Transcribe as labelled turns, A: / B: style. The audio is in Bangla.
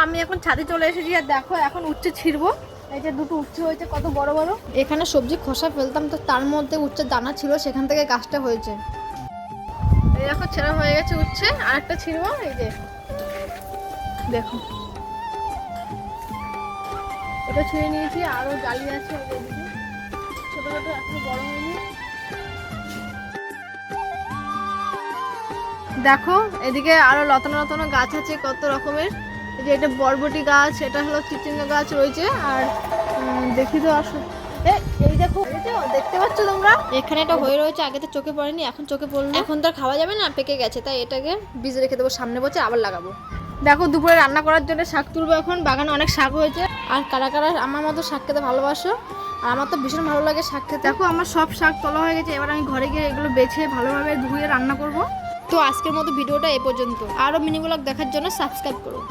A: আমি এখন ছাদে চলে এসেছি আর দেখো এখন উচ্ছে ছিড়বো। এই যে দুটো উচ্ছে হয়েছে কত বড় বড়। এখানে সবজি খোসা ফেলতাম তো তার মধ্যে উচ্ছের দানা ছিল, সেখান থেকে গাছটা হয়েছে। এই দেখো ছেঁড়া হয়ে গেছে উচ্ছে, আর একটা ছিড়বো। এই যে দেখো এটা ছিঁড়ে নিয়েছি, আরো জালি আছে ছোট ছোট, এখনো বড় হয়নি। দেখো এদিকে আরো লতানো লতানো গাছ আছে কত রকমের। এই যে এটা বরবটি গাছ, এটা হলো চিচিঙ্গা গাছ রয়েছে। আর দেখি তো আসো, এই দেখো দেখতে পাচ্ছ তোমরা, এখানে এটা হয়ে রয়েছে। আগে তো চোখে পড়েনি, এখন চোখে পড়লো। এখন তো আর খাওয়া যাবে না, পেকে গেছে, তাই এটাকে বীজ রেখে দেবো, সামনে বছর আবার লাগাবো। দেখো দুপুরে রান্না করার জন্য শাক তুলবো এখন, বাগানে অনেক শাক হয়েছে। আর কারা কারা আমার মতো শাক খেতে ভালোবাসো, আর আমার তো ভীষণ ভালো লাগে শাক খেতে। দেখো আমার সব শাক তোলা হয়ে গেছে, এবার আমি ঘরে গিয়ে এগুলো বেছে ভালোভাবে ধুয়ে রান্না করব। তো আজকের মতো ভিডিওটা এ পর্যন্ত, আরও মিনি ব্লগ দেখার জন্য সাবস্ক্রাইব করো।